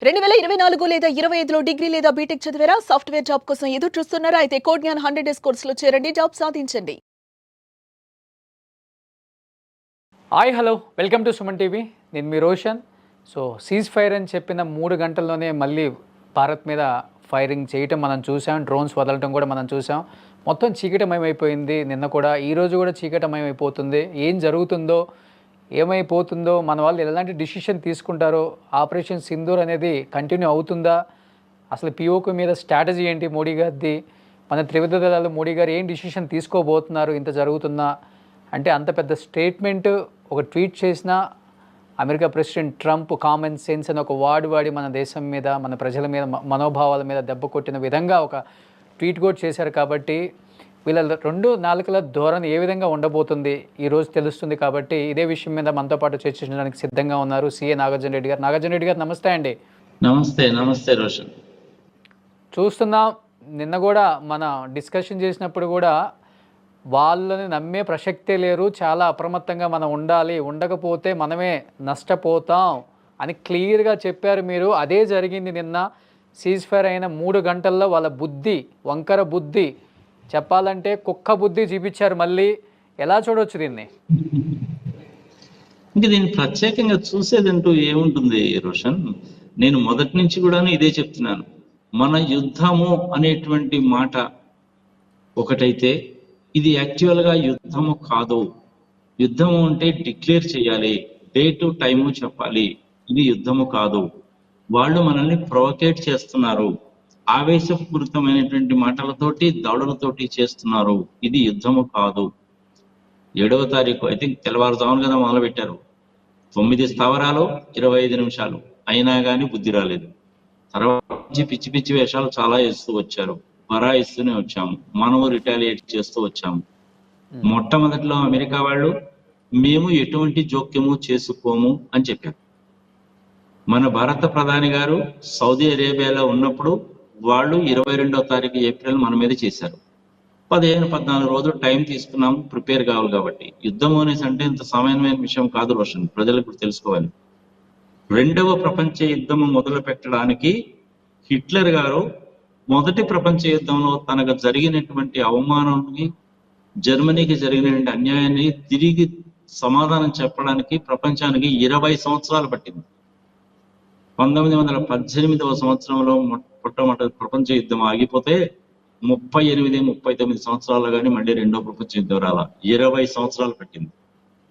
2024 లేదా 25లో డిగ్రీ లేదా బీటెక్ చదివారా? సాఫ్ట్‌వేర్ జాబ్ కోసం ఎదురు చూస్తున్నారా? అయితే కోడ్ జ్ఞాన్ 100 డేస్ కోర్సులో చేరండి, జాబ్ సాధించండి. Hi hello welcome to Suman TV. నేను మీ రోషన్. సో సీజ్ ఫైర్ అని చెప్పిన 3 గంటల్లోనే మళ్ళీ భారత్ మీద ఫైరింగ్ చేయటం మనం చూసాం. డ్రోన్స్ వదలటం కూడా మనం చూసాం. మొత్తం చీకటమయమైపోయింది. నిన్న కూడా ఈరోజు కూడా చీకటమయమైపోతుంది. ఏం జరుగుతుందో, ఏమైపోతుందో, మన వాళ్ళు ఎలాంటి డిసిషన్ తీసుకుంటారో, ఆపరేషన్ సింధూర్ అనేది కంటిన్యూ అవుతుందా, అసలు పిఓకి మీద స్ట్రాటజీ ఏంటి మోడీ గారిది, మన త్రివిధ దళాలు మోడీ గారు ఏం డిసిషన్ తీసుకోబోతున్నారు ఇంత జరుగుతున్నా అంటే, అంత పెద్ద స్టేట్మెంట్ ఒక ట్వీట్ చేసిన America president Trump common sense అని ఒక వాడి మన దేశం మీద, మన ప్రజల మీద, మనోభావాల మీద దెబ్బ కొట్టిన విధంగా ఒక ట్వీట్ కూడా చేశారు. కాబట్టి వీళ్ళ 2 నాలుకల ధోరణి ఏ విధంగా ఉండబోతుంది ఈరోజు తెలుస్తుంది. కాబట్టి ఇదే విషయం మీద మనతో పాటు చర్చించడానికి సిద్ధంగా ఉన్నారు సిఏ నాగార్జున రెడ్డి గారు. నాగార్జున రెడ్డి గారు నమస్తే అండి. నమస్తే రోషన్. చూస్తున్నాం, నిన్న కూడా మన డిస్కషన్ చేసినప్పుడు కూడా వాళ్ళని నమ్మే ప్రసక్తే లేరు, చాలా అప్రమత్తంగా మనం ఉండాలి, ఉండకపోతే మనమే నష్టపోతాం అని క్లియర్గా చెప్పారు మీరు. అదే జరిగింది నిన్న. సీజ్ ఫైర్ అయిన 3 గంటల్లో వాళ్ళ బుద్ధి, వంకర బుద్ధి, చెప్పాలంటే కుక్క బుద్ధి చూపించారు. మళ్ళీ ఎలా చూడవచ్చు దీన్ని? ఇంకా దీన్ని ప్రత్యేకంగా చూసేదంటూ ఏముంటుంది రోషన్? నేను మొదటి నుంచి కూడా ఇదే చెప్తున్నాను. మన యుద్ధము అనేటువంటి మాట ఒకటైతే, ఇది యాక్చువల్గా యుద్ధము కాదు. యుద్ధము అంటే డిక్లేర్ చేయాలి, డేటు టైము చెప్పాలి. ఇది యుద్ధము కాదు. వాళ్ళు మనల్ని ప్రొవోకేట్ చేస్తున్నారు, ఆవేశపూరితమైనటువంటి మాటలతోటి, దాడులతోటి చేస్తున్నారు. ఇది యుద్ధము కాదు. 7వ తారీఖు ఐ థింక్ తెల్లవారుజామున కదా మొదలు పెట్టారు. 9 స్థావరాలు 25 నిమిషాలు అయినా కానీ బుద్ధి రాలేదు. తర్వాత పిచ్చి పిచ్చి వేషాలు చాలా వేస్తూ వచ్చారు, బరాయిస్తూనే వచ్చాము, మనము రిటాలియేట్ చేస్తూ వచ్చాము. మొట్టమొదటిలో అమెరికా వాళ్ళు మేము ఎటువంటి జోక్యము చేసుకోము అని చెప్పారు. మన భారత ప్రధాని గారు సౌదీ అరేబియాలో ఉన్నప్పుడు వాళ్ళు 22వ తారీఖు ఏప్రిల్ మన మీద చేశారు. 15-14 రోజులు టైం తీసుకున్నాము, ప్రిపేర్ కావాలి. కాబట్టి యుద్ధం అనేసి అంటే ఇంత సామాన్యమైన విషయం కాదు రోషన్, ప్రజలకు తెలుసుకోవాలి. 2వ ప్రపంచ యుద్ధము మొదలు పెట్టడానికి హిట్లర్ గారు మొదటి ప్రపంచ యుద్ధంలో తనకు జరిగినటువంటి అవమానాన్ని, జర్మనీకి జరిగినటువంటి అన్యాయాన్ని తిరిగి సమాధానం చెప్పడానికి ప్రపంచానికి 20 సంవత్సరాలు పట్టింది. 1918వ సంవత్సరంలో మొట్టమొదటి ప్రపంచ యుద్ధం ఆగిపోతే 38-39 సంవత్సరాలు కానీ మళ్ళీ 2వ ప్రపంచ యుద్ధం రాలా, 20 సంవత్సరాలు పట్టింది.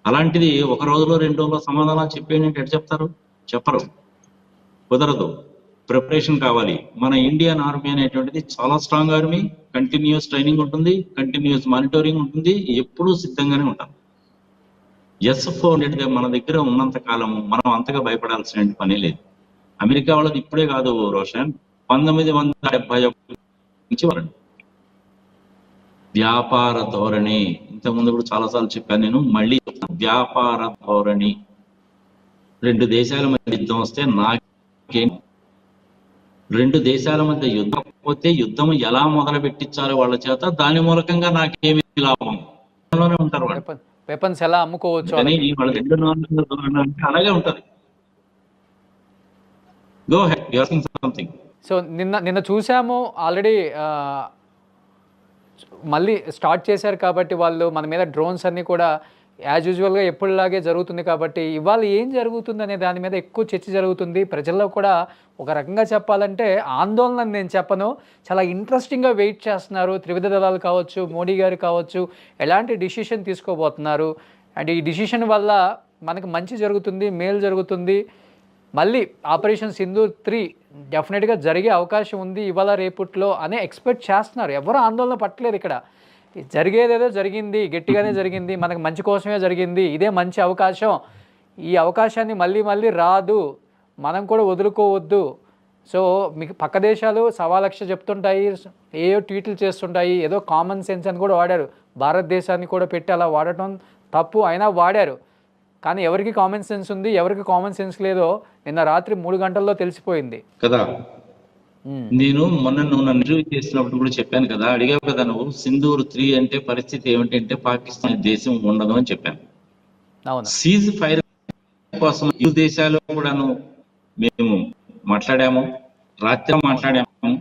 అలాంటిది ఒక రోజులో 2 రోజుల్లో సమాధానాలు చెప్పేయండి ఎట్లా చెప్తారు? చెప్పరు, కుదరదు. ప్రిపరేషన్ కావాలి. మన ఇండియన్ ఆర్మీ అనేటువంటిది చాలా స్ట్రాంగ్ ఆర్మీ. కంటిన్యూస్ ట్రైనింగ్ ఉంటుంది, కంటిన్యూస్ మానిటరింగ్ ఉంటుంది, ఎప్పుడూ సిద్ధంగానే ఉంటాం. S-400 మన దగ్గర ఉన్నంత కాలము మనం అంతగా భయపడాల్సిన పని లేదు. అమెరికా వాళ్ళది ఇప్పుడే కాదు రోషన్, 1971 నుంచి వాళ్ళని వ్యాపార ధోరణి. ఇంతకుముందు కూడా చాలాసార్లు చెప్పాను నేను, మళ్ళీ వ్యాపార ధోరణి. 2 దేశాల మధ్య యుద్ధం వస్తే నాకేం, 2 దేశాల మధ్య యుద్ధం పోతే యుద్ధం ఎలా మొదలు పెట్టించాలి వాళ్ళ చేత, దాని మూలకంగా నాకేమి లాభం ఉంటారు వాళ్ళు. వెపన్స్ ఎలా అమ్ముకోవచ్చు వాళ్ళ 2 ధోరణి అంటే అలాగే ఉంటది. Go ahead, you are saying something. So నిన్న చూసాము ఆల్రెడీ, మళ్ళీ స్టార్ట్ చేశారు. కాబట్టి వాళ్ళు మన మీద డ్రోన్స్ అన్నీ కూడా యాజ్ యూజువల్గా ఎప్పటిలాగే జరుగుతుంది. కాబట్టి ఇవాళ ఏం జరుగుతుంది అనే దాని మీద ఎక్కువ చర్చ జరుగుతుంది. ప్రజల్లో కూడా ఒక రకంగా చెప్పాలంటే ఆందోళన నేను చెప్పను, చాలా ఇంట్రెస్టింగ్గా వెయిట్ చేస్తున్నారు. త్రివిధ దళాలు కావచ్చు, మోడీ గారు కావచ్చు, ఎలాంటి డిసిషన్ తీసుకోబోతున్నారు, అండ్ ఈ డిసిషన్ వల్ల మనకు మంచి జరుగుతుంది, మేలు జరుగుతుంది, మళ్ళీ ఆపరేషన్ సింధూర్ 3 డెఫినెట్గా జరిగే అవకాశం ఉంది ఇవాళ రేపట్లో అనే ఎక్స్పెక్ట్ చేస్తున్నారు. ఎవరు ఆందోళన పట్టలేదు. ఇక్కడ జరిగేదేదో జరిగింది, గట్టిగానే జరిగింది, మనకు మంచి కోసమే జరిగింది, ఇదే మంచి అవకాశం, ఈ అవకాశాన్ని మళ్ళీ మళ్ళీ రాదు, మనం కూడా వదులుకోవద్దు. సో మీకు పక్క దేశాలు 1,000,000 చెప్తుంటాయి, ఏయో ట్వీట్లు చేస్తుంటాయి, ఏదో కామన్ సెన్స్ అని కూడా వాడారు. భారతదేశాన్ని కూడా పెట్టి అలా వాడటం తప్పు, అయినా వాడారు. కానీ ఎవరికి కామన్ సెన్స్ ఉంది, ఎవరికి కామన్ సెన్స్ లేదో నిన్న రాత్రి 3 గంటల్లో తెలిసిపోయింది కదా. నేను మొన్న నువ్వు నన్ను ఇంటర్వ్యూ చేసినప్పుడు కూడా చెప్పాను కదా, అడిగావు కదా నువ్వు, సింధూర్ 3 అంటే పరిస్థితి ఏమిటంటే పాకిస్తాన్ దేశం ఉండదు అని చెప్పాను. సీజ్ ఫైర్ కోసం ఈ దేశాలు కూడాను మేము మాట్లాడాము, రాత్రి మాట్లాడాము,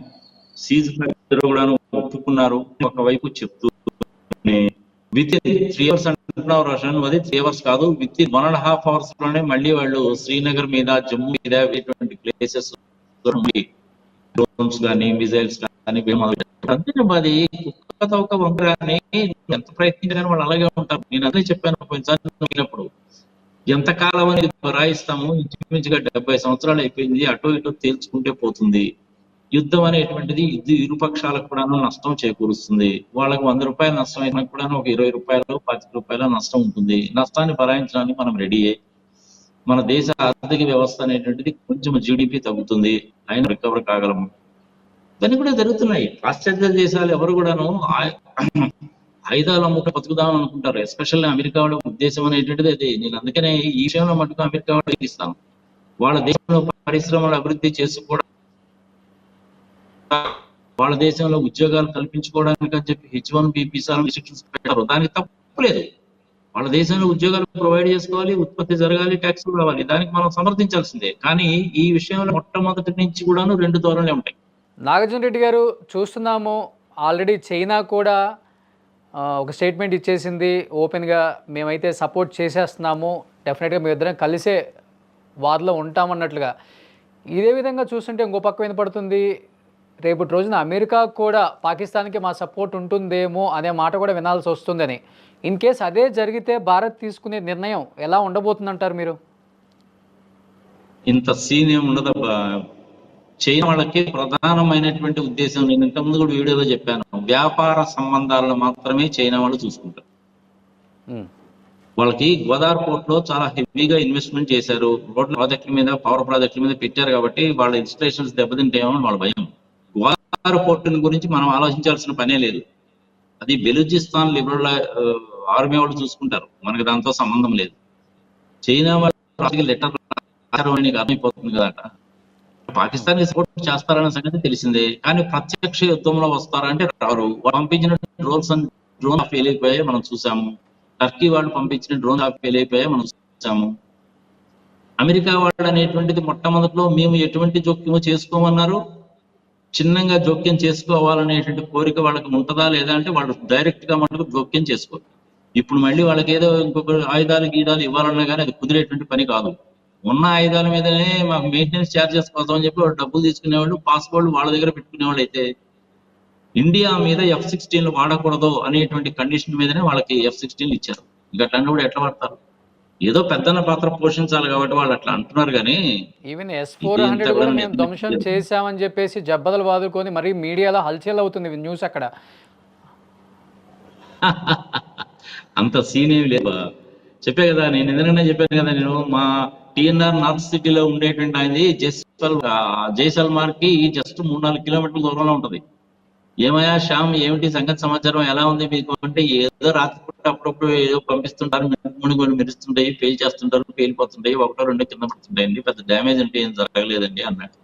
సీజ్ కూడా ఒప్పుకున్నారు. ఒకవైపు చెప్తూ విత్ ఇన్ 3 hours అంటున్నావు రోషన్, అది 3 hours కాదు, విత్ ఇన్ 1.5 hours లోనే మళ్ళీ వాళ్ళు శ్రీనగర్ మీద, జమ్మూ మీద ఇటువంటి ప్లేసెస్ డ్రోన్స్ కానీ, మిజైల్స్ కానీ అంతే. అది కుక్క తోక వంకరని ఎంత ప్రయత్నించినా వాళ్ళు అలాగే ఉంటారు. నేను అదే చెప్పాను పోయినప్పుడు, ఎంతకాలం అనేది రాయిస్తాము, ఇంచుమించుగా 70 సంవత్సరాలు అయిపోయింది, అటు ఇటు తేల్చుకుంటే పోతుంది. యుద్ధం అనేటువంటిది ఇరు పక్షాలకు కూడా నష్టం చేకూరుస్తుంది. వాళ్ళకి 100 రూపాయలు నష్టం అయినా కూడా ఒక 20 రూపాయలు, 25 రూపాయల నష్టం ఉంటుంది. నష్టాన్ని భరాయించడానికి మనం రెడీయే. మన దేశ ఆర్థిక వ్యవస్థ అనేటువంటిది కొంచెం జీడిపి తగ్గుతుంది, అయినా రికవర్ కాగలము. ఇవన్నీ కూడా జరుగుతున్నాయి. పాశ్చాత్య దేశాలు ఎవరు కూడాను ఆయుధాలు అమ్ముకు బతుకుదాం అనుకుంటారు. ఎస్పెషల్లీ అమెరికా వాళ్ళ ఉద్దేశం అనేటువంటిది అది. నేను అందుకనే ఈ విషయంలో మటుకు అమెరికా వాళ్ళకి ఇస్తాను. వాళ్ళ దేశంలో పరిశ్రమలు అభివృద్ధి చేసుకోవడం, వాళ్ళ దేశంలో ఉద్యోగాలు కల్పించుకోవడానికి అని చెప్పి H1B వీసాలు రిస్ట్రిక్షన్స్ పెట్టారు. దానికి తప్పు లేదు. వాళ్ళ దేశంలో ఉద్యోగాలు ప్రొవైడ్ చేసుకోవాలి, ఉత్పత్తి జరగాలి, ట్యాక్సులు రావాలి, దానికి మనం సమర్థించాల్సిందే. కానీ ఈ విషయంలో మొట్టమొదటి నుంచి కూడాను 2 ధోరణులే ఉంటాయి. నాగార్జున రెడ్డి గారు, చూస్తున్నాము ఆల్రెడీ చైనా కూడా ఒక స్టేట్మెంట్ ఇచ్చేసింది ఓపెన్గా, మేమైతే సపోర్ట్ చేసేస్తున్నాము, డెఫినెట్గా మేమిద్దరం కలిసే వార్లో ఉంటామన్నట్లుగా. ఇదే విధంగా చూస్తుంటే ఇంకో పక్క వినపడుతుంది, రేపటి రోజున అమెరికా కూడా పాకిస్తాన్కి మా సపోర్ట్ ఉంటుందేమో అనే మాట కూడా వినాల్సి వస్తుందని. ఇన్ కేస్ అదే జరిగితే భారత్ తీసుకునే నిర్ణయం ఎలా ఉండబోతుందంటారు మీరు? ఇంత సీన్ ఏమి ఉండదబ్బా. చైనా వాళ్ళకి ప్రధానమైనటువంటి ఉద్దేశం, నేను ఇంతకుముందు కూడా వీడియోలో చెప్పాను, వ్యాపార సంబంధాలను మాత్రమే చైనా వాళ్ళు చూసుకుంటారు. వాళ్ళకి గోదావరి పోర్ట్ లో చాలా హెవీగా ఇన్వెస్ట్మెంట్ చేశారు. రోడ్ల ప్రాజెక్టుల మీద, పవర్ ప్రాజెక్టుల మీద పెట్టారు కాబట్టి వాళ్ళ ఇన్స్టలేషన్స్ దెబ్బతింటేమో వాళ్ళ భయం. గోదావరి పోర్టుని గురించి మనం ఆలోచించాల్సిన పనే లేదు. అది బెలూచిస్తాన్ లిబరల్ ఆర్మీ వాళ్ళు చూసుకుంటారు, మనకి దాంతో సంబంధం లేదు. చైనా వాళ్ళకి లెటర్ అర్థమైపోతుంది కదా, పాకిస్తాన్ సపోర్ట్ చేస్తారనే సంగతి తెలిసిందే. కానీ ప్రత్యక్ష యుద్ధంలో వస్తారంటే రారు. పంపించిన డ్రోన్ ఫెయిల్ అయిపోయాయి మనం చూసాము. టర్కీ వాళ్ళు పంపించిన డ్రోన్ ఫెయిల్ అయిపోయాయి మనం చూసాము. అమెరికా వాళ్ళు అనేటువంటిది మొట్టమొదటిలో మేము ఎటువంటి జోక్యము చేసుకోమన్నారు, చిన్నగా జోక్యం చేసుకోవాలనేటువంటి కోరిక వాళ్ళకి ఉంటుందా లేదా అంటే వాళ్ళు డైరెక్ట్ గా మనకు జోక్యం చేసుకోరు. ఇప్పుడు మళ్ళీ వాళ్ళకి ఏదో ఇంకొక ఆయుధాలు గీదాలు ఇవ్వాలన్నా కానీ అది కుదిరేటువంటి పని కాదు. ఉన్న ఆయుధాల మీదనే మాకు మెయింటెనెన్స్ ఛార్జెస్ కోసం అని చెప్పి వాళ్ళు డబ్బులు తీసుకునేవాళ్ళు, పాస్పోర్ట్ వాళ్ళ దగ్గర పెట్టుకునేవాళ్ళు. అయితే ఇండియా మీద F-16 వాడకూడదు అనేటువంటి కండిషన్ మీదనే వాళ్ళకి F-16 ఇచ్చారు. గట్లన్నీ కూడా ఎట్లా వాడతారు? ఏదో పెద్దన్న పాత్ర పోషించాలి కాబట్టి వాళ్ళు అట్లా అంటున్నారు. కానీ ఈవెన్ S-400 కూడా మేము ధ్వంసం చేశామని చెప్పేసి జబ్బదలు వాదుకొని మరీ మీడియాలో హల్చల్ అవుతుంది న్యూస్ అక్కడ. అంత సీన్ ఏమి లేదు. చెప్పే కదా, నేను ఎందుకంటే చెప్పాను కదా, నేను మా TNR నార్త్ సిటీలో ఉండేటువంటి ఆయనది జైసల్మార్ కి జస్ట్ 3-4 కిలోమీటర్ల దూరంలో ఉంటది. ఏమయ్యా శ్యామ్, ఏమిటి సంగతి సమాచారం, ఎలా ఉంది మీకు అంటే, ఏదో రాత్రి పూట అప్పుడప్పుడు ఏదో పంపిస్తుంటారు, కొన్ని మెరుస్తుంటాయి, పేల్ చేస్తుంటారు, పేలిపోతుంటాయి, 1-2 కింద పడుతుంటాయండి, పెద్ద డ్యామేజ్ అంటే ఏం జరగలేదండి అన్నాడు.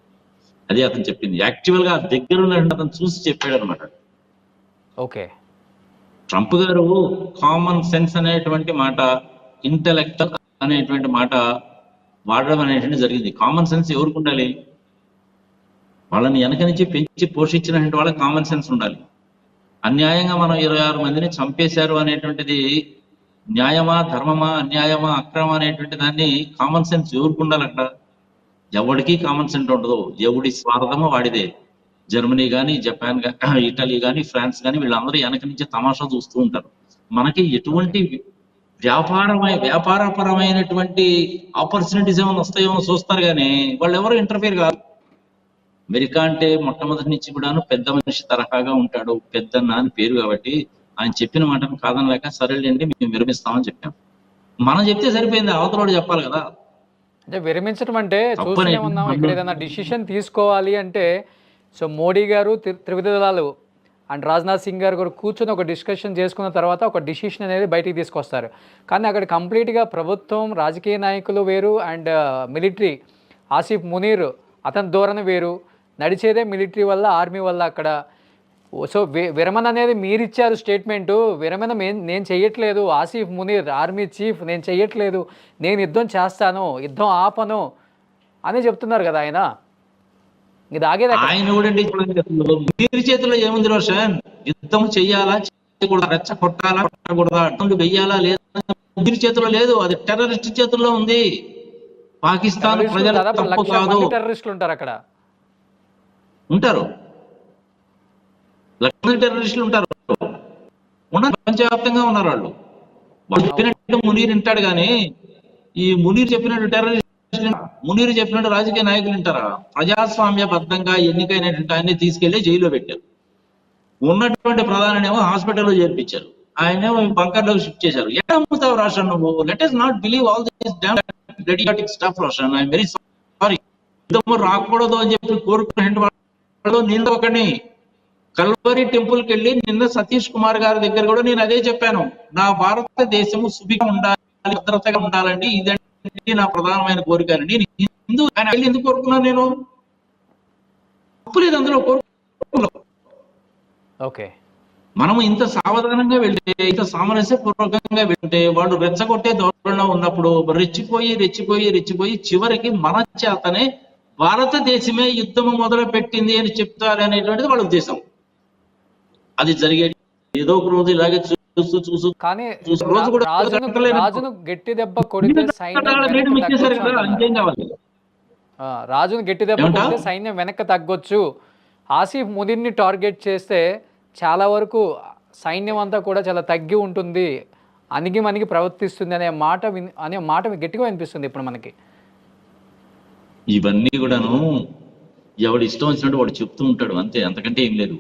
అది అతను చెప్పింది. యాక్చువల్ గా దగ్గర ఉన్నట్టు అతను చూసి చెప్పాడు అనమాట. ఓకే, ట్రంప్ గారు కామన్ సెన్స్ అనేటువంటి మాట, ఇంటెలెక్చువల్ అనేటువంటి మాట వాడడం అనేటువంటి జరిగింది. కామన్ సెన్స్ ఎవరికి ఉండాలి? వాళ్ళని వెనక నుంచి పెంచి పోషించినటువంటి వాళ్ళకి కామన్ సెన్స్ ఉండాలి. అన్యాయంగా మనం 26 మందిని చంపేశారు అనేటువంటిది న్యాయమా, ధర్మమా, అన్యాయమా, అక్రమం అనేటువంటి దాన్ని కామన్ సెన్స్ ఎవరికి ఉండాలి? అక్కడ ఎవరికి కామన్ సెన్స్ ఉండదు. ఎవడి స్వార్థమో వాడిదే. జర్మనీ కానీ, జపాన్ కానీ, ఇటలీ కానీ, ఫ్రాన్స్ కానీ వీళ్ళందరూ వెనక నుంచి తమాషా చూస్తూ ఉంటారు. మనకి ఎటువంటి వ్యాపారపరమైనటువంటి ఆపర్చునిటీస్ ఏమైనా వస్తాయేమో చూస్తారు, కానీ వాళ్ళు ఎవరు ఇంటర్ఫియర్ కాదు. అమెరికా అంటే మొట్టమొదటి నుంచి కూడాను పెద్ద మనిషి తరహాగా ఉంటాడు, పెద్దన్న అని పేరు కాబట్టి ఆయన చెప్పిన మాటను కాదనలేక సరేలేండి మేము విరమిస్తామని చెప్పాం. మనం చెప్తే సరిపోయింది, అవతలోడు చెప్పాలి కదా. అంటే విరమించడం అంటే చూస్తూనే ఉన్నాం, ఇక్కడ ఏదైనా డిసిషన్ తీసుకోవాలి అంటే సో మోడీ గారు, త్రివిధ దళాలు అండ్ రాజ్నాథ్ సింగ్ గారు కూర్చొని ఒక డిస్కషన్ చేసుకున్న తర్వాత ఒక డిసిషన్ అనేది బయటికి తీసుకొస్తారు. కానీ అక్కడ కంప్లీట్గా ప్రభుత్వం, రాజకీయ నాయకులు వేరు అండ్ మిలిటరీ, ఆసిఫ్ మునీర్ అతని ధోరణి వేరు, నడిచేదే మిలిటరీ వల్ల, ఆర్మీ వల్ల అక్కడ. సో విరమణ అనేది మీరు ఇచ్చారు స్టేట్మెంటు, విరమణ నేను చెయ్యట్లేదు, ఆసిఫ్ మునీర్ ఆర్మీ చీఫ్ నేను చెయ్యట్లేదు, నేను యుద్ధం చేస్తాను, యుద్ధం ఆపను అని చెప్తున్నారు కదా ఆయన. ఇది ఆగేది ఎక్కడ? ఆయన కూడా మీరు చేతిలో ఏముంది రోషన్? యుద్ధం చెయ్యాలా చేయకూడదా, రెచ్చ కొట్టాలా కొట్టకూడదా, అటువంటి వెయ్యాలా లేదా మీరు చేతిలో లేదు, అది టెర్రరిస్ట్ చేతుల్లో ఉంది. పాకిస్తాన్ టెర్రరిస్టులు ప్రజల దాదాపు తప్పు 1,00,000 కాదు. మంది టెర్రరిస్టులు ఉంటారు అక్కడ. ఉంటారు, లక్షల టెర్రరిస్టులు ఉంటారు, ఉన్నారు, ప్రపంచవ్యాప్తంగా ఉన్నారు వాళ్ళు. వాళ్ళు చెప్పినట్టు మునీర్ వింటాడు కానీ ఈ మునీర్ చెప్పినట్టు టెర్రరిస్ట్, మునీర్ చెప్పినట్టు రాజకీయ నాయకులు వింటారా? ప్రజాస్వామ్యబద్ధంగా ఎన్నికైనటువంటి ఆయన్ని తీసుకెళ్లి జైల్లో పెట్టారు. ఉన్నటువంటి ప్రధానినేమో హాస్పిటల్లో చేర్పించారు, ఆయనేమో బంకర్లో షిఫ్ట్ చేశారు. ఎట్లా నమ్ముతావు రోషన్ నువ్వు? Let us not believe all this damn idiotic stuff Roshan. I'm very sorry. యుద్ధము రాకూడదు అని చెప్పి కోరుకునే నేను ఒకని కల్వరి టెంపుల్కి వెళ్ళి నిన్న సతీష్ కుమార్ గారి దగ్గర కూడా నేను అదే చెప్పాను. నా భారతదేశము సుభిగా ఉండాలి, భద్రతగా ఉండాలండి, ఇదండి నా ప్రధానమైన కోరిక. నేను హిందూ ఆయన వెళ్ళి ఎందుకు కోరుకున్నాను? నేను తప్పులేదు అందులో, కోరుకున్నాను. ఓకే, మనం ఇంత సావధానంగా వెళ్తే, ఇంత సామరస్యపూర్వకంగా వెళ్తే, వాళ్ళు రెచ్చగొట్టే ధోరణిలో ఉన్నప్పుడు రెచ్చిపోయి చివరికి మన చేతనే భారతదేశమే యుద్ధం మొదలు పెట్టింది అని చెప్తారు అనేటువంటిది వాళ్ళ ఉద్దేశం. అది జరిగే ఏదో ఒక రోజు ఇలాగే చూస్తూ కానీ రోజు కూడా రాజును గట్టి దెబ్బ కొడితే సైన్యం వెనక్కి ఇచ్చేసారు తగ్గొచ్చు కదా, అంటున్నారు. ఇంకేం కావాలి? రాజును గట్టి దెబ్బ ఏమంటా? కొడితే సైన్యం వెనక్కి తగ్గొచ్చు. ఆసిఫ్ ముదీర్ని టార్గెట్ చేస్తే చాలా వరకు సైన్యం అంతా కూడా చాలా తగ్గి ఉంటుంది, అణిగి మణిగి ప్రవర్తిస్తుంది అనే మాట గట్టిగా వినిపిస్తుంది ఇప్పుడు మనకి. ఇవన్నీ కూడాను ఎవడు ఇష్టం వచ్చినట్టు వాడు చెప్తూ ఉంటాడు, అంతే, అంతకంటే ఏం లేదు.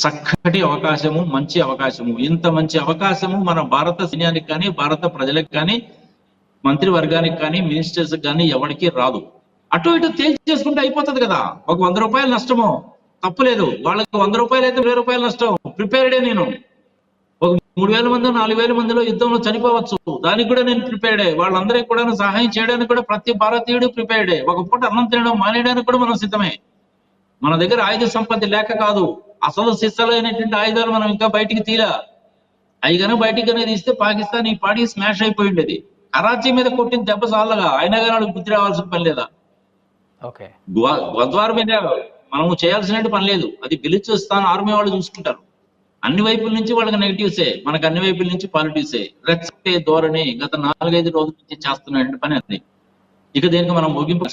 చక్కటి అవకాశము, మంచి అవకాశము, ఇంత మంచి అవకాశము మన భారత సైన్యానికి కానీ, భారత ప్రజలకు కానీ, మంత్రివర్గానికి కానీ, మినిస్టర్స్ కానీ ఎవరికి రాదు. అటు ఇటు తేల్చి చేసుకుంటే అయిపోతుంది కదా. ఒక 100 రూపాయలు నష్టము తప్పులేదు, వాళ్ళకి 100 రూపాయలు అయితే 1000 రూపాయలు నష్టం. ప్రిపేర్డే నేను. ఒక 3000 మంది 4000 మందిలో యుద్ధంలో చనిపోవచ్చు, దానికి కూడా నేను ప్రిపేర్డే. వాళ్ళందరికీ కూడా సహాయం చేయడానికి కూడా ప్రతి భారతీయుడు ప్రిపేర్డే. ఒక పూట అన్నం తినడం మానేయడానికి కూడా మనం సిద్ధమే. మన దగ్గర ఆయుధ సంపత్తి లేక కాదు, అసలు సిస్సలైనటువంటి ఆయుధాలు మనం ఇంకా బయటికి తీలా. అవి కనుక బయటికి తీస్తే పాకిస్తాన్ ఈ పాడి స్మాష్ అయిపోయి ఉండేది. కరాచీ మీద కొట్టిన దెబ్బ సాలగా, అయినా కానీ వాళ్ళకి బుద్ధి రావాల్సిన పని లేదా? ఓకే, గద్వార్ మీద మనము చేయాల్సిన పని లేదు, అది బెలూచిస్తాన్ ఆర్మీ వాళ్ళు చూసుకుంటారు. అన్ని వైపుల నుంచి వాళ్ళకి నెగిటివ్సే, మనకు అన్ని వైపుల నుంచి పాజిటివ్సే. రెచ్చే ధోరణి గత 4-5 రోజుల నుంచి చేస్తున్న పని అది. ఇక దీనికి మనం ముగింపు,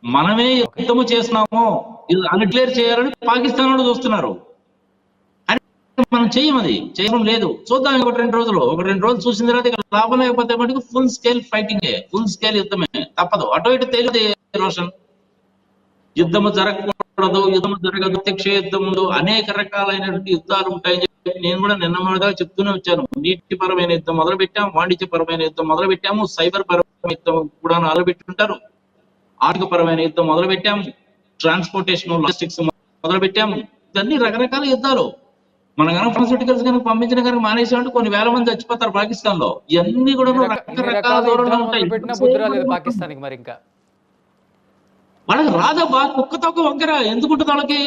మనమే యుద్ధము చేస్తున్నాము, ఇది అన్క్లియర్ చేయాలని పాకిస్తాన్ వాళ్ళు చూస్తున్నారు. అని మనం చెయ్యం, అది చేయడం లేదు. చూద్దాం ఒక 2 రోజులు, ఒక 2 రోజులు చూసిన తర్వాత ఇక లాభం లేకపోతే మటుకు ఫుల్ స్కేల్ ఫైటింగే, ఫుల్ స్కేల్ యుద్ధమే, తప్పదు. అటు ఇటు తెలియదు రోషన్. యుద్ధము జరగకూడదు, యుద్ధము జరగదు, ప్రత్యక్ష యుద్ధములు, అనేక రకాలైనటువంటి యుద్ధాలు ఉంటాయని చెప్పి నేను కూడా నిన్న మొదలుగా చెప్తూనే వచ్చాను. నీటిపరమైన యుద్ధం మొదలు పెట్టాము, వాణిజ్యపరమైన యుద్ధం మొదలు పెట్టాము, సైబర్ పరమైన యుద్ధం కూడా మొదలు పెట్టుంటారు, ఆర్థిక పరమైన యుద్ధం మొదలు పెట్టాము, ట్రాన్స్పోర్టేషన్ లాజిస్టిక్స్ మొదలు పెట్టాము. ఇవన్నీ రకరకాల యుద్ధాలు. మన కనుక ఫార్మస్యూటికల్స్ కనుక పంపించిన కనుక మానేసామంటే కొన్ని వేల మంది చచ్చిపోతారు పాకిస్తాన్ లో. ఇవన్నీ కూడా రకరకాల ధోరణులు ఉంటాయి. పాకిస్తాన్ మరి ఇంకా వాళ్ళకి రాదబ్బా, కుక్కతోక వంకర ఎందుకుంటుంది వాళ్ళకి?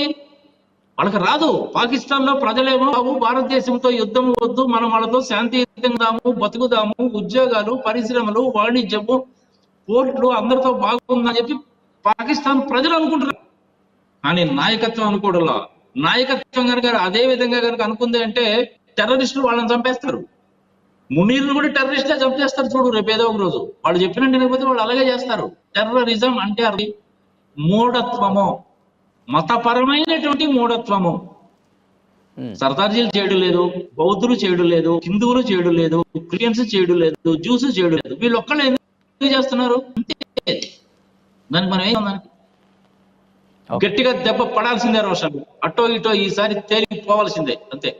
వాళ్ళకి రాదు. పాకిస్తాన్ లో ప్రజలేమో బాబు భారతదేశంతో యుద్ధం వద్దు, మనం వాళ్ళతో శాంతియుతంగా బతుకుదాము, ఉద్యోగాలు, పరిశ్రమలు, వాణిజ్యము, పోర్ట్లు అందరితో బాగుందని చెప్పి పాకిస్తాన్ ప్రజలు అనుకుంటున్నారు. కానీ నాయకత్వం అనుకోవడంలో, నాయకత్వం కనుక అదే విధంగా కనుక అనుకుంది అంటే టెర్రరిస్టులు వాళ్ళని చంపేస్తారు. మునీర్ను కూడా టెర్రరిస్ట్గా చంపేస్తారు చూడు, రేపు ఏదో ఒక రోజు. వాళ్ళు చెప్పినట్టు వినకపోతే వాళ్ళు అలాగే చేస్తారు. టెర్రరిజం అంటే అది మూఢత్వము, మతపరమైనటువంటి మూఢత్వము. సర్దార్జీలు చేయడం లేదు, బౌద్ధులు చేయడం లేదు, హిందువులు చేయడం లేదు, క్రిస్టియన్స్ చేయడం లేదు, జ్యూస్ చేయడం లేదు. వీళ్ళు ఒక్కళ్ళు ఎందుకు చేస్తున్నారు? అంతే. దానికి మనం ఏం గట్టిగా దెబ్బ పడాల్సిందే రోషన్. అటో ఇటో ఈసారి తేలిపోవాల్సిందే, అంతే.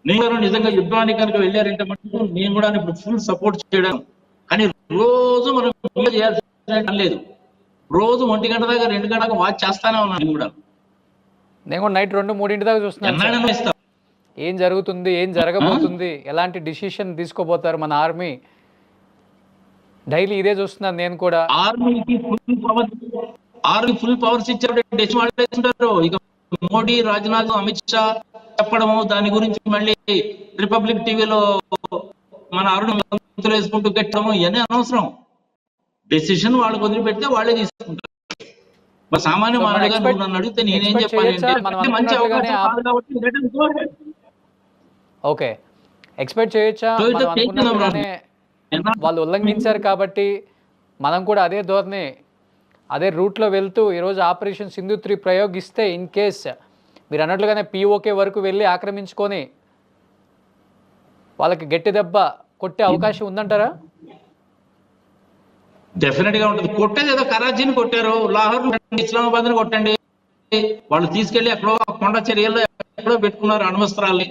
నేను నిజంగా యుద్ధానికి కనుక వెళ్ళారంటే మటుకు నేను కూడా ఇప్పుడు ఫుల్ సపోర్ట్ చేయడం. కానీ రోజు మనం చేయాల్సిన లేదు. రోజు 1 గంట దాకా 2 గంటలకు వాచ్ చేస్తానే ఉన్నాను. నేను కూడా నైట్ 2-3 దాకా చూస్తున్నాను ఏం జరుగుతుంది, ఏం జరగబోతుంది, ఎలాంటి డిసిషన్ తీసుకోబోతారు మన ఆర్మీ. డైలీ ఇదే చూస్తున్నాను నేను కూడా. ఆర్మీకి ఫుల్ పవర్స్ ఇచ్చారు. ఇక మోడీ, రాజ్నాథ్, అమిత్ షా చెప్పడము, దాని గురించి మళ్ళీ రిపబ్లిక్ టీవీలో మన అరుణ మంత్రులు వేసుకుంటూ పెట్టడము, ఇవన్నీ అనవసరం. డెసిషన్ వాళ్ళకి వదిలిపెడితే వాళ్ళే తీసుకుంటారు. మరి సామాన్య సో మనం మానవుడిగా నువ్వు ఎక్స్పెక్ట్ నన్ను అడిగితే నేనేం ఎక్స్పెక్ట్ చెప్పాలి చేయొచ్చా అంటే మనం మంచి అనుకున్నట్లుగానే అవకాశం కాదు కాబట్టి let us go ahead. Okay, expect చేయొచ్చా So it మనం is taken over. అనుకున్నట్లుగానే వాళ్ళు ఉల్లంఘించారు కాబట్టి మనం కూడా అదే ధోరణి అదే రూట్లో వెళ్తూ ఈరోజు ఆపరేషన్ సింధు 3 ప్రయోగిస్తే ఇన్ కేస్ మీరు అన్నట్లుగానే పీఓకే వరకు వెళ్ళి ఆక్రమించుకొని వాళ్ళకి గట్టి దెబ్బ కొట్టే అవకాశం ఉందంటారా? డెఫినెట్ గా ఉంటుంది. కొట్టేది ఏదో కరాచీని కొట్టారు, లాహోర్ ఇస్లామాబాద్ ని కొట్టండి, వాళ్ళు తీసుకెళ్లి ఎక్కడో కొండ చర్యల్లో ఎక్కడో పెట్టుకున్నారు అణ్వస్త్రాల్ని,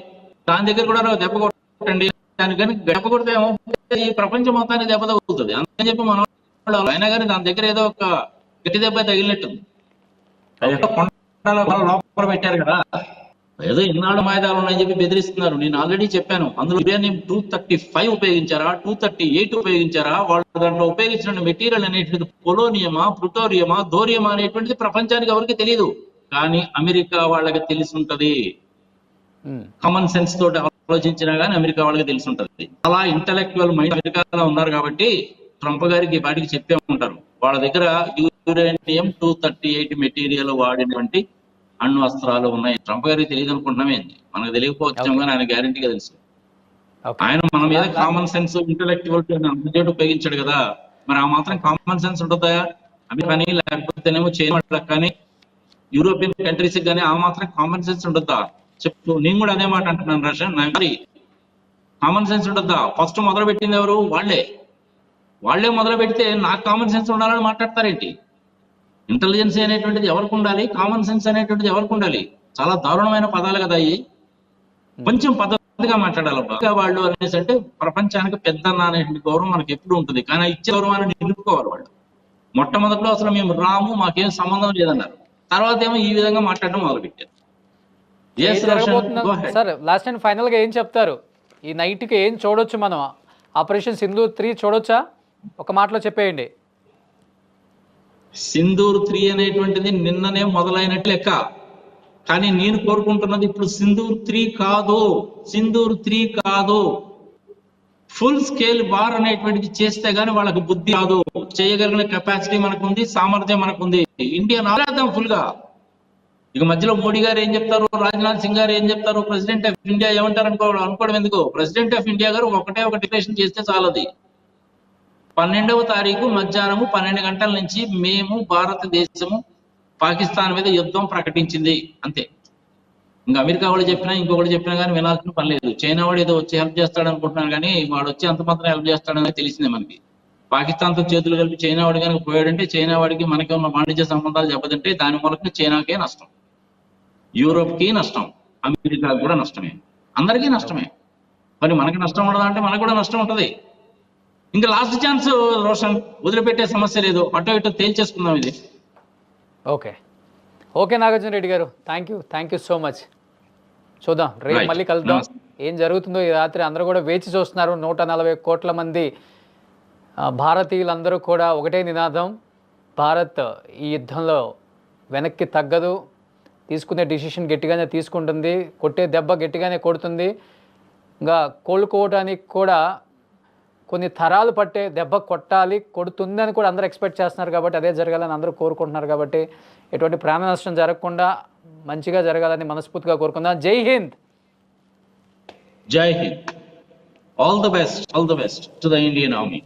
దాని దగ్గర కూడా దెబ్బ కొట్టండి. దానికని దెబ్బ కొడితే ఈ ప్రపంచం మొత్తానికి దెబ్బ తగ్గుతుంది. అందుకని చెప్పి మన అయినా కానీ దాని దగ్గర ఏదో ఒక గట్టి దెబ్బ తగిలినట్టుంది. అది ఎక్కడో కొండల లోపల పెట్టారు కదా, ఏదో ఇన్నాళ్ళు మాయిదాలు ఉన్నాయని చెప్పి బెదిరిస్తున్నారు. నేను ఆల్రెడీ చెప్పాను, అందులో యురేనియం 235 ఉపయోగించారా, 238 ఉపయోగించారా, వాళ్ళు దాంట్లో ఉపయోగించిన మెటీరియల్ అనేటువంటిది పొలోనియమా, ప్లుటోరియమా, థోరియమా అనేటువంటిది ప్రపంచానికి ఎవరికి తెలియదు, కానీ అమెరికా వాళ్ళకి తెలిసి ఉంటది. కామన్ సెన్స్ తోటి ఆలోచించినా కానీ అమెరికా వాళ్ళకి తెలిసి ఉంటది. అలా ఇంటలెక్చువల్ మైండ్ అమెరికాలో ఉన్నారు కాబట్టి ట్రంప్ గారికి వాటికి చెప్పే ఉంటారు. వాళ్ళ దగ్గర యురేనియం 238 మెటీరియల్ వాడినటువంటి అణ్వస్త్రాలు ఉన్నాయి. ట్రంప్ గారికి తెలియదు అనుకుంటున్నామే, మనకు తెలియకపోవచ్చు కానీ ఆయన గ్యారంటీగా తెలుసు. ఆయన మన మీద కామన్ సెన్స్ ఇంటలెక్చువల్ అంతేటి ఉపయోగించాడు కదా, మరి ఆ మాత్రం కామన్ సెన్స్ ఉంటుందా అమెరికా కానీ, లేకపోతేనేమో చైనా కానీ, యూరోపియన్ కంట్రీస్ కానీ ఆ మాత్రం కామన్ సెన్స్ ఉంటుందా చెప్పు? నేను కూడా అదే మాట అంటున్నాను రషన్, మరి కామన్ సెన్స్ ఉంటుందా? ఫస్ట్ మొదలు పెట్టింది ఎవరు? వాళ్ళే మొదలు పెడితే నాకు కామన్ సెన్స్ ఉండాలని మాట్లాడతారేంటి? ఇంటెలిజెన్స్ అనేటువంటిది ఎవరికి ఉండాలి, కామన్ సెన్స్ అనేటువంటిది ఎవరికి ఉండాలి? చాలా దారుణమైన పదాలు కదా అయ్యి. కొంచెం పద్ధతిగా మాట్లాడాలి వాళ్ళు అనేసి అంటే ప్రపంచానికి పెద్దన్న అనేటువంటి గౌరవం మనకి ఎప్పుడు ఉంటుంది, కానీ ఇచ్చే గౌరవాన్ని నిలుపుకోవాలి వాళ్ళు. మొట్టమొదట్లో అసలు మేము రాము, మాకేం సంబంధం లేదన్నారు, తర్వాత ఏమో ఈ విధంగా మాట్లాడడం మొదలుపెట్టారు. సార్ లాస్ట్ అండ్ ఫైనల్ గా ఏం చెప్తారు? ఈ నైట్ కి ఏం చూడొచ్చు మనం? ఆపరేషన్ సింధూర్ 3 చూడొచ్చా? ఒక మాటలో చెప్పేయండి. సింధూర్ 3 అనేటువంటిది నిన్ననే మొదలైనట్టు లెక్క, కానీ నేను కోరుకుంటున్నది ఇప్పుడు సింధూర్ 3 కాదు, సింధూర్ 3 కాదు, ఫుల్ స్కేల్ వార్ అనేటువంటిది చేస్తే గానీ వాళ్ళకి బుద్ధి రాదు. చేయగలిగిన కెపాసిటీ మనకుంది, సామర్థ్యం మనకుంది. ఇండియా నాలేద్దాం ఫుల్ గా. ఇక మధ్యలో మోడీ గారు ఏం చెప్తారు, రాజ్నాథ్ సింగ్ గారు ఏం చెప్తారు, ప్రెసిడెంట్ ఆఫ్ ఇండియా ఏమంటారు అనుకోవడం ఎందుకు? ప్రెసిడెంట్ ఆఫ్ ఇండియా గారు ఒకటే ఒక డిక్లరేషన్ చేస్తే చాలది. 12వ తారీఖు మధ్యాహ్నము 12 గంటల నుంచి మేము భారతదేశము పాకిస్తాన్ మీద యుద్ధం ప్రకటించింది, అంతే. ఇంకా అమెరికా వాళ్ళు చెప్పినా ఇంకొకటి చెప్పినా కానీ వినాల్సిన పని లేదు. చైనా వాడు ఏదో వచ్చి హెల్ప్ చేస్తాడు అనుకుంటున్నాను, కానీ వాడు వచ్చి అంత మాత్రం హెల్ప్ చేస్తాడని తెలిసిందే మనకి. పాకిస్తాన్తో చేతులు కలిపి చైనా వాడు కనుక పోయాడంటే చైనా వాడికి మనకి ఉన్న వాణిజ్య సంబంధాలు దెబ్బతింటే దాని మూలంగా చైనాకే నష్టం, యూరోప్కి నష్టం, అమెరికాకి కూడా నష్టమే, అందరికీ నష్టమే. మరి మనకి నష్టం ఉండదా అంటే మనకు కూడా నష్టం ఉంటుంది. ఇంకా లాస్ట్ ఛాన్స్ రోషన్, వదిలిపెట్టే సమస్య లేదు, అటో ఇటో తేల్చేసుకుందాం ఇది. ఓకే నాగార్జున రెడ్డి గారు, థ్యాంక్ యూ సో మచ్. చూద్దాం, రేపు మళ్ళీ కలుద్దాం. ఏం జరుగుతుందో ఈ రాత్రి అందరూ కూడా వేచి చూస్తున్నారు. 140 కోట్ల మంది భారతీయులందరూ కూడా ఒకటే నినాదం, భారత్ ఈ యుద్ధంలో వెనక్కి తగ్గదు, తీసుకునే డిసిషన్ గట్టిగానే తీసుకుంటుంది, కొట్టే దెబ్బ గట్టిగానే కొడుతుంది. ఇంకా కోలుకోవడానికి కూడా కొన్ని తరాలు పట్టే దెబ్బ కొడుతుంది అని కూడా అందరూ ఎక్స్పెక్ట్ చేస్తున్నారు. కాబట్టి అదే జరగాలని అందరూ కోరుకుంటున్నారు. కాబట్టి ఎటువంటి ప్రాణ నష్టం జరగకుండా మంచిగా జరగాలని మనస్ఫూర్తిగా కోరుకుందాం. జై హింద్. జై Hind. All the best to the Indian army.